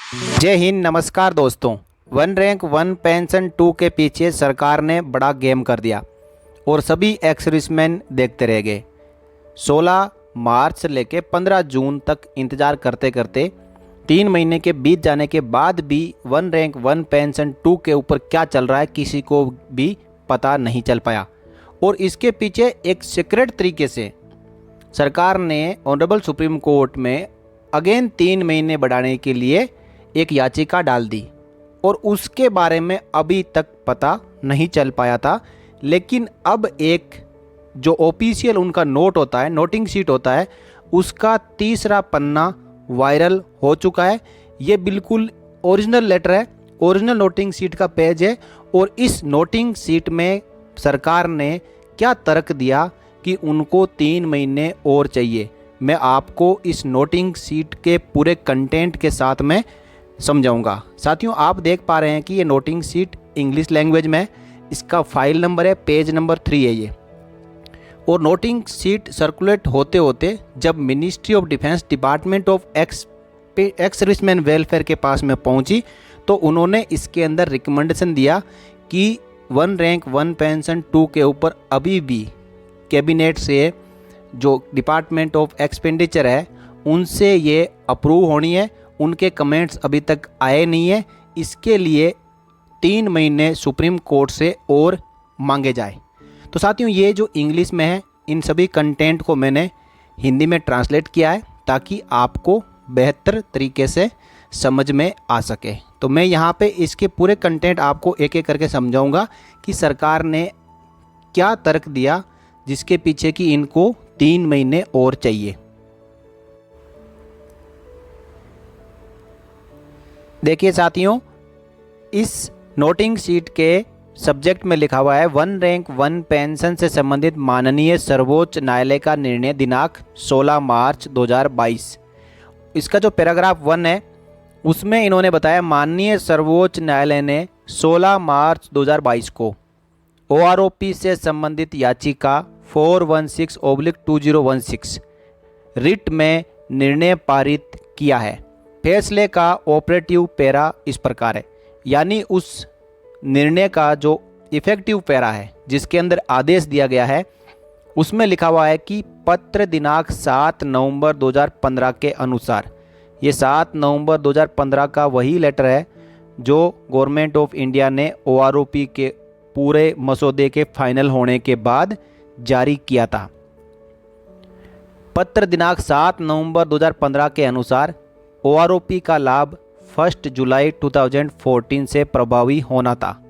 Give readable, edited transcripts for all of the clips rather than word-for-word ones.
जय हिंद, नमस्कार दोस्तों। One rank one pension two के पीछे सरकार ने बड़ा गेम कर दिया और सभी एक्स सर्विसमैन देखते रह गए। 16 मार्च से लेके 15 जून तक इंतज़ार करते करते 3 महीने के बीत जाने के बाद भी one rank one pension two के ऊपर क्या चल रहा है किसी को भी पता नहीं चल पाया। और इसके पीछे एक सीक्रेट तरीके से सरकार ने ऑनरेबल सुप्रीम कोर्ट में अगेन 3 महीने बढ़ाने के लिए एक याचिका डाल दी और उसके बारे में अभी तक पता नहीं चल पाया था। लेकिन अब एक जो ऑफिशियल उनका नोट होता है, नोटिंग शीट होता है, उसका तीसरा पन्ना वायरल हो चुका है। ये बिल्कुल ओरिजिनल लेटर है, ओरिजिनल नोटिंग शीट का पेज है। और इस नोटिंग शीट में सरकार ने क्या तर्क दिया कि उनको 3 महीने और चाहिए, मैं आपको इस नोटिंग शीट के पूरे कंटेंट के साथ में समझाऊंगा। साथियों, आप देख पा रहे हैं कि ये नोटिंग शीट इंग्लिश लैंग्वेज में है। इसका फाइल नंबर है, पेज नंबर 3 है ये। और नोटिंग शीट सर्कुलेट होते होते जब ministry of defence department of ex serviceman welfare के पास में पहुंची तो उन्होंने इसके अंदर रिकमेंडेशन दिया कि one rank one pension two के ऊपर अभी भी कैबिनेट से जो डिपार्टमेंट ऑफ एक्सपेंडिचर है उनसे ये अप्रूव होनी है। उनके कमेंट्स अभी तक आए नहीं है, इसके लिए 3 महीने सुप्रीम कोर्ट से और मांगे जाए। तो साथियों, ये जो इंग्लिश में है इन सभी कंटेंट को मैंने हिंदी में ट्रांसलेट किया है ताकि आपको बेहतर तरीके से समझ में आ सके। तो मैं यहाँ पे इसके पूरे कंटेंट आपको एक एक करके समझाऊंगा कि सरकार ने क्या तर्क दिया जिसके पीछे कि इनको 3 महीने और चाहिए। देखिए साथियों, इस नोटिंग शीट के सब्जेक्ट में लिखा हुआ है वन रैंक वन पेंशन से संबंधित माननीय सर्वोच्च न्यायालय का निर्णय दिनांक 16 मार्च 2022। इसका जो पैराग्राफ 1 है उसमें इन्होंने बताया माननीय सर्वोच्च न्यायालय ने 16 मार्च 2022 को OROP से संबंधित याचिका 416/2016 रिट में निर्णय पारित किया है। फैसले का ऑपरेटिव पैरा इस प्रकार है, यानी उस निर्णय का जो इफेक्टिव पैरा है जिसके अंदर आदेश दिया गया है उसमें लिखा हुआ है कि पत्र दिनांक 7 नवंबर 2015 के अनुसार, ये 7 नवंबर 2015 का वही लेटर है जो गवर्नमेंट ऑफ इंडिया ने OROP के पूरे मसौदे के फाइनल होने के बाद जारी किया था। पत्र दिनांक 7 नवंबर 2015 के अनुसार OROP का लाभ 1 जुलाई 2014 से प्रभावी होना था।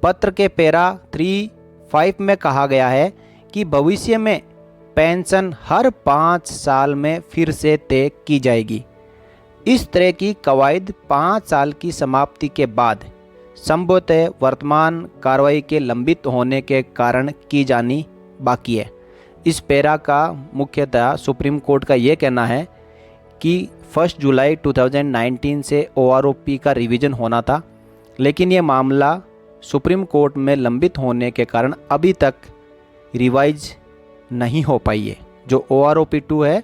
पत्र के पैरा 3.5 में कहा गया है कि भविष्य में पेंशन हर 5 साल में फिर से तय की जाएगी। इस तरह की कवायद 5 साल की समाप्ति के बाद संभवतः वर्तमान कार्रवाई के लंबित होने के कारण की जानी बाकी है। इस पैरा का मुख्यतः सुप्रीम कोर्ट का ये कहना है कि 1 जुलाई 2019 से OROP का रिवीजन होना था, लेकिन ये मामला सुप्रीम कोर्ट में लंबित होने के कारण अभी तक रिवाइज नहीं हो पाई है। जो OROP 2 है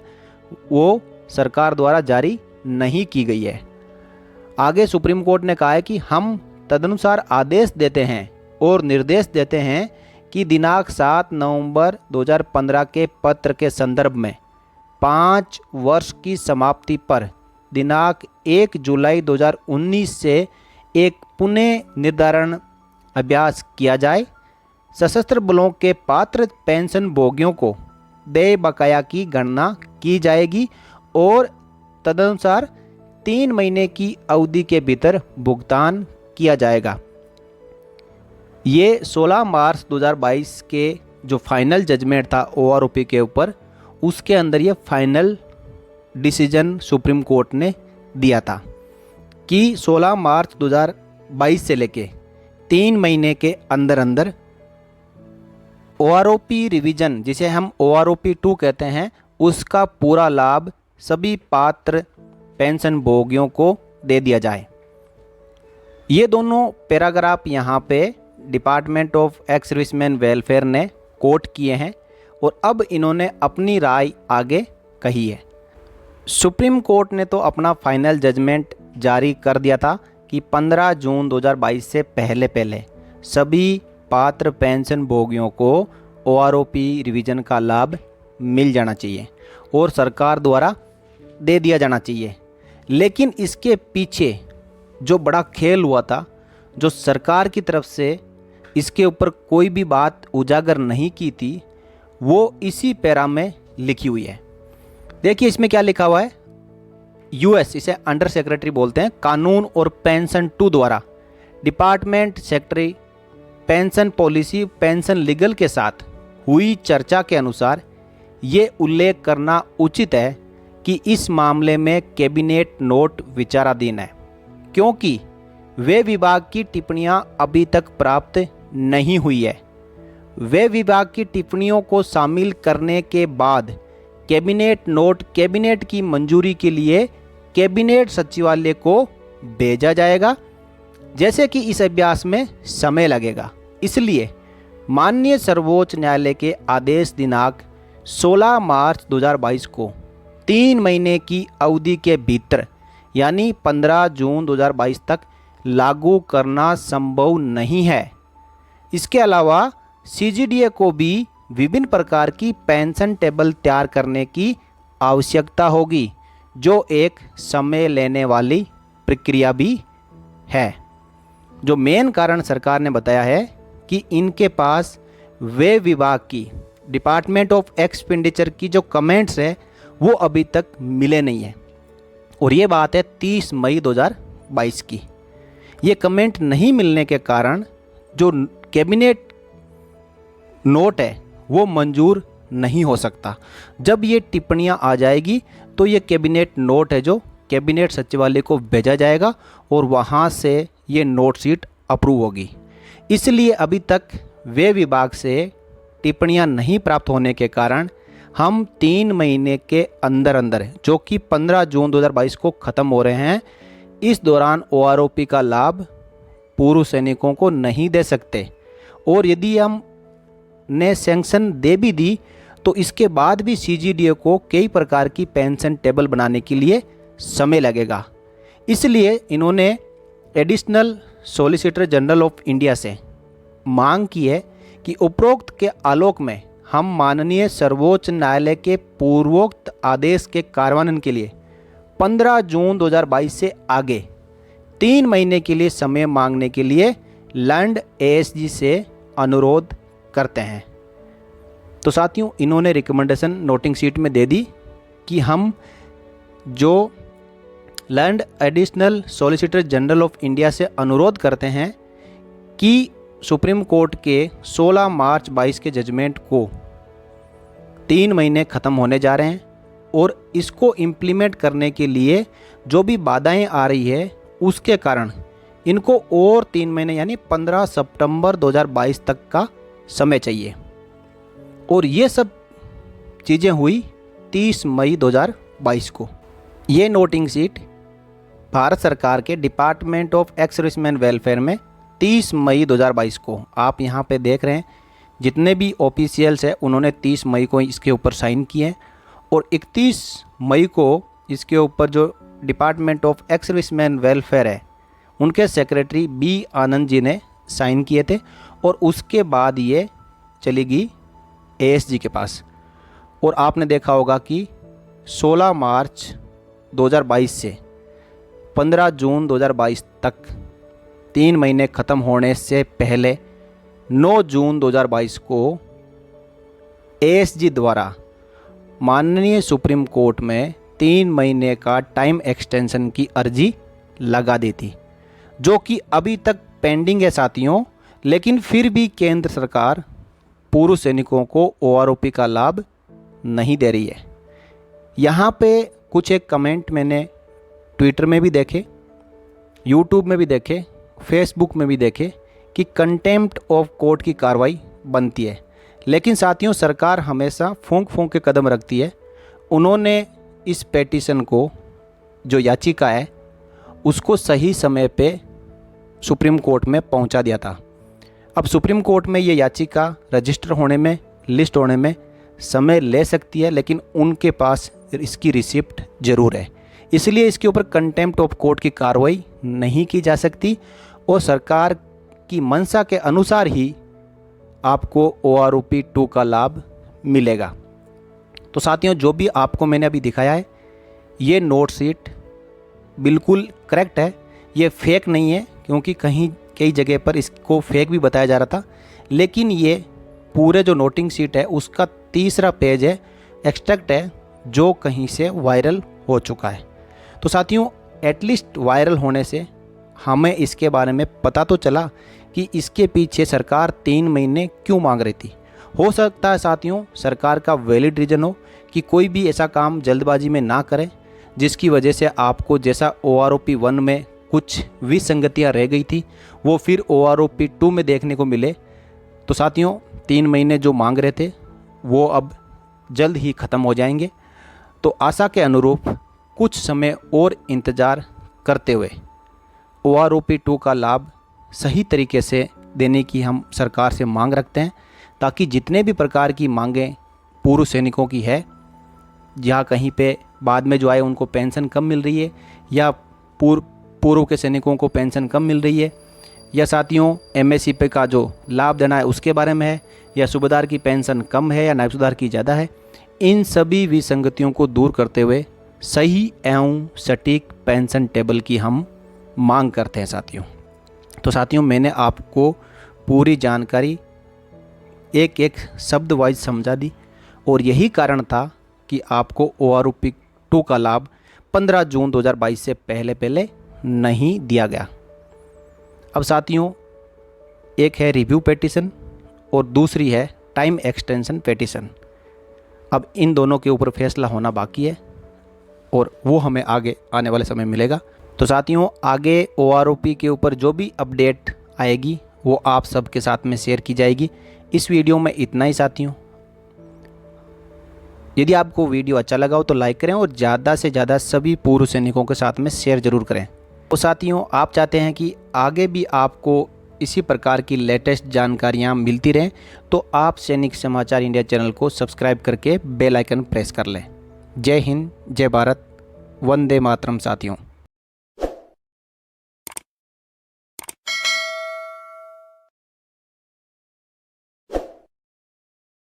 वो सरकार द्वारा जारी नहीं की गई है। आगे सुप्रीम कोर्ट ने कहा है कि हम तदनुसार आदेश देते हैं और निर्देश देते हैं कि दिनांक 7 नवंबर 2015 के पत्र के संदर्भ में 5 वर्ष की समाप्ति पर दिनांक 1 जुलाई 2019 से एक पुनः निर्धारण अभ्यास किया जाए। सशस्त्र बलों के पात्र पेंशन भोगियों को देय बकाया की गणना की जाएगी और तदनुसार 3 महीने की अवधि के भीतर भुगतान किया जाएगा। ये 16 मार्च 2022 के जो फाइनल जजमेंट था OROP के ऊपर, उसके अंदर ये फाइनल डिसीजन सुप्रीम कोर्ट ने दिया था कि 16 मार्च 2022 से लेके 3 महीने के अंदर अंदर OROP रिवीजन, जिसे हम OROP 2 कहते हैं, उसका पूरा लाभ सभी पात्र पेंशन भोगियों को दे दिया जाए। ये दोनों पैराग्राफ यहाँ पे department of ex serviceman welfare ने कोट किए हैं और अब इन्होंने अपनी राय आगे कही है। सुप्रीम कोर्ट ने तो अपना फाइनल जजमेंट जारी कर दिया था कि 15 जून 2022 से पहले सभी पात्र पेंशन भोगियों को ओआरओपी रिवीजन का लाभ मिल जाना चाहिए और सरकार द्वारा दे दिया जाना चाहिए। लेकिन इसके पीछे जो बड़ा खेल हुआ था, जो सरकार की तरफ से इसके ऊपर कोई भी बात उजागर नहीं की थी, वो इसी पैरा में लिखी हुई है। देखिए इसमें क्या लिखा हुआ है। यूएस, इसे अंडर सेक्रेटरी बोलते हैं, कानून और पेंशन 2 द्वारा department secretary pension policy pension legal के साथ हुई चर्चा के अनुसार ये उल्लेख करना उचित है कि इस मामले में कैबिनेट नोट विचाराधीन है, क्योंकि वे विभाग की टिप्पणियां अभी तक प्राप्त नहीं हुई है। वे विभाग की टिप्पणियों को शामिल करने के बाद कैबिनेट नोट कैबिनेट की मंजूरी के लिए कैबिनेट सचिवालय को भेजा जाएगा, जैसे कि इस अभ्यास में समय लगेगा। इसलिए माननीय सर्वोच्च न्यायालय के आदेश दिनांक 16 मार्च 2022 को 3 महीने की अवधि के भीतर यानी 15 जून 2022 तक लागू करना संभव नहीं है। इसके अलावा सीजीडीए को भी विभिन्न प्रकार की पेंशन टेबल तैयार करने की आवश्यकता होगी, जो एक समय लेने वाली प्रक्रिया भी है। जो मेन कारण सरकार ने बताया है कि इनके पास वे विभाग की डिपार्टमेंट ऑफ एक्सपेंडिचर की जो कमेंट्स है वो अभी तक मिले नहीं है, और ये बात है 30 मई 2022 की। ये कमेंट नहीं मिलने के कारण जो कैबिनेट नोट है वो मंजूर नहीं हो सकता। जब ये टिप्पणियां आ जाएगी तो ये कैबिनेट नोट है जो कैबिनेट सचिवालय को भेजा जाएगा और वहाँ से ये नोट शीट अप्रूव होगी। इसलिए अभी तक वे विभाग से टिप्पणियां नहीं प्राप्त होने के कारण हम 3 महीने के अंदर जो कि 15 जून 2022 को ख़त्म हो रहे हैं, इस दौरान ओआरओपी का लाभ पूर्व सैनिकों को नहीं दे सकते। और यदि हम ने सैंक्शन दे भी दी तो इसके बाद भी सीजीडीए को कई प्रकार की पेंशन टेबल बनाने के लिए समय लगेगा। इसलिए इन्होंने additional solicitor general of India से मांग की है कि उपरोक्त के आलोक में हम माननीय सर्वोच्च न्यायालय के पूर्वोक्त आदेश के कार्यान्वयन के लिए 15 जून 2022 से आगे 3 महीने के लिए समय मांगने के लिए लैंड एएसजी से अनुरोध करते हैं। तो साथियों, इन्होंने रिकमेंडेशन नोटिंग शीट में दे दी कि हम जो land additional solicitor general of India से अनुरोध करते हैं कि सुप्रीम कोर्ट के 16 मार्च 22 के जजमेंट को 3 महीने ख़त्म होने जा रहे हैं, और इसको इम्प्लीमेंट करने के लिए जो भी बाधाएं आ रही है उसके कारण इनको और 3 महीने यानी 15 सितंबर 2022 तक का समय चाहिए। और ये सब चीज़ें हुई 30 मई 2022 को। ये नोटिंग शीट भारत सरकार के department of ex serviceman welfare में 30 मई 2022 को आप यहाँ पे देख रहे हैं, जितने भी ऑफिशियल्स हैं उन्होंने 30 मई को इसके ऊपर साइन किए, और 31 मई को इसके ऊपर जो department of ex serviceman welfare है उनके सेक्रेटरी बी आनंद जी ने साइन किए थे, और उसके बाद ये चली गई एएसजी के पास। और आपने देखा होगा कि 16 मार्च 2022 से 15 जून 2022 तक 3 महीने ख़त्म होने से पहले 9 जून 2022 को एएसजी द्वारा माननीय सुप्रीम कोर्ट में 3 महीने का टाइम एक्सटेंशन की अर्जी लगा दी थी, जो कि अभी तक पेंडिंग है साथियों। लेकिन फिर भी केंद्र सरकार पूर्व सैनिकों को ओआरओपी का लाभ नहीं दे रही है। यहाँ पे कुछ एक कमेंट मैंने ट्विटर में भी देखे, यूट्यूब में भी देखे, फेसबुक में भी देखे कि कंटेम्प्ट ऑफ कोर्ट की कार्रवाई बनती है। लेकिन साथियों, सरकार हमेशा फूंक फूंक के कदम रखती है। उन्होंने इस पेटिशन को, जो याचिका है, उसको सही समय पे सुप्रीम कोर्ट में पहुंचा दिया था। अब सुप्रीम कोर्ट में ये याचिका रजिस्टर होने में, लिस्ट होने में समय ले सकती है, लेकिन उनके पास इसकी रिसिप्ट ज़रूर है। इसलिए इसके ऊपर कंटेम्प्ट ऑफ कोर्ट की कार्रवाई नहीं की जा सकती और सरकार की मंशा के अनुसार ही आपको OROP 2 का लाभ मिलेगा। तो साथियों, जो भी आपको मैंने अभी दिखाया है ये नोट शीट बिल्कुल करेक्ट है, ये फेक नहीं है, क्योंकि कई जगह पर इसको फेक भी बताया जा रहा था। लेकिन ये पूरे जो नोटिंग शीट है उसका तीसरा पेज है, एक्सट्रैक्ट है, जो कहीं से वायरल हो चुका है। तो साथियों, एटलीस्ट वायरल होने से हमें इसके बारे में पता तो चला कि इसके पीछे सरकार 3 महीने क्यों मांग रही थी। हो सकता है साथियों सरकार का वैलिड रीज़न हो कि कोई भी ऐसा काम जल्दबाजी में ना करे जिसकी वजह से आपको जैसा OROP 1 में कुछ विसंगतियाँ रह गई थी वो फिर OROP 2 में देखने को मिले। तो साथियों, 3 महीने जो मांग रहे थे वो अब जल्द ही ख़त्म हो जाएंगे। तो आशा के अनुरूप कुछ समय और इंतज़ार करते हुए OROP 2 का लाभ सही तरीके से देने की हम सरकार से मांग रखते हैं, ताकि जितने भी प्रकार की मांगें पूर्व सैनिकों की है, जहाँ कहीं पे बाद में जो आए उनको पेंशन कम मिल रही है, या पूर्व के सैनिकों को पेंशन कम मिल रही है, या साथियों MSCP का जो लाभ देना है उसके बारे में है, या सूबेदार की पेंशन कम है या नायब सूबेदार की ज़्यादा है, इन सभी विसंगतियों को दूर करते हुए सही एवं सटीक पेंशन टेबल की हम मांग करते हैं साथियों। तो साथियों, मैंने आपको पूरी जानकारी एक एक शब्द वाइज समझा दी और यही कारण था कि आपको OROP 2 का लाभ 15 जून 2022 से पहले नहीं दिया गया। अब साथियों, एक है रिव्यू पेटिशन और दूसरी है टाइम एक्सटेंशन पेटिशन। अब इन दोनों के ऊपर फैसला होना बाकी है और वो हमें आगे आने वाले समय मिलेगा। तो साथियों, आगे OROP के ऊपर जो भी अपडेट आएगी वो आप सबके साथ में शेयर की जाएगी। इस वीडियो में इतना ही साथियों। यदि आपको वीडियो अच्छा लगा हो तो लाइक करें और ज़्यादा से ज़्यादा सभी पूर्व सैनिकों के साथ में शेयर ज़रूर करें। तो साथियों, आप चाहते हैं कि आगे भी आपको इसी प्रकार की लेटेस्ट जानकारियाँ मिलती रहें तो आप सैनिक समाचार इंडिया चैनल को सब्सक्राइब करके बेल आइकन प्रेस कर लें। जय हिंद, जय भारत, वंदे मातरम साथियों।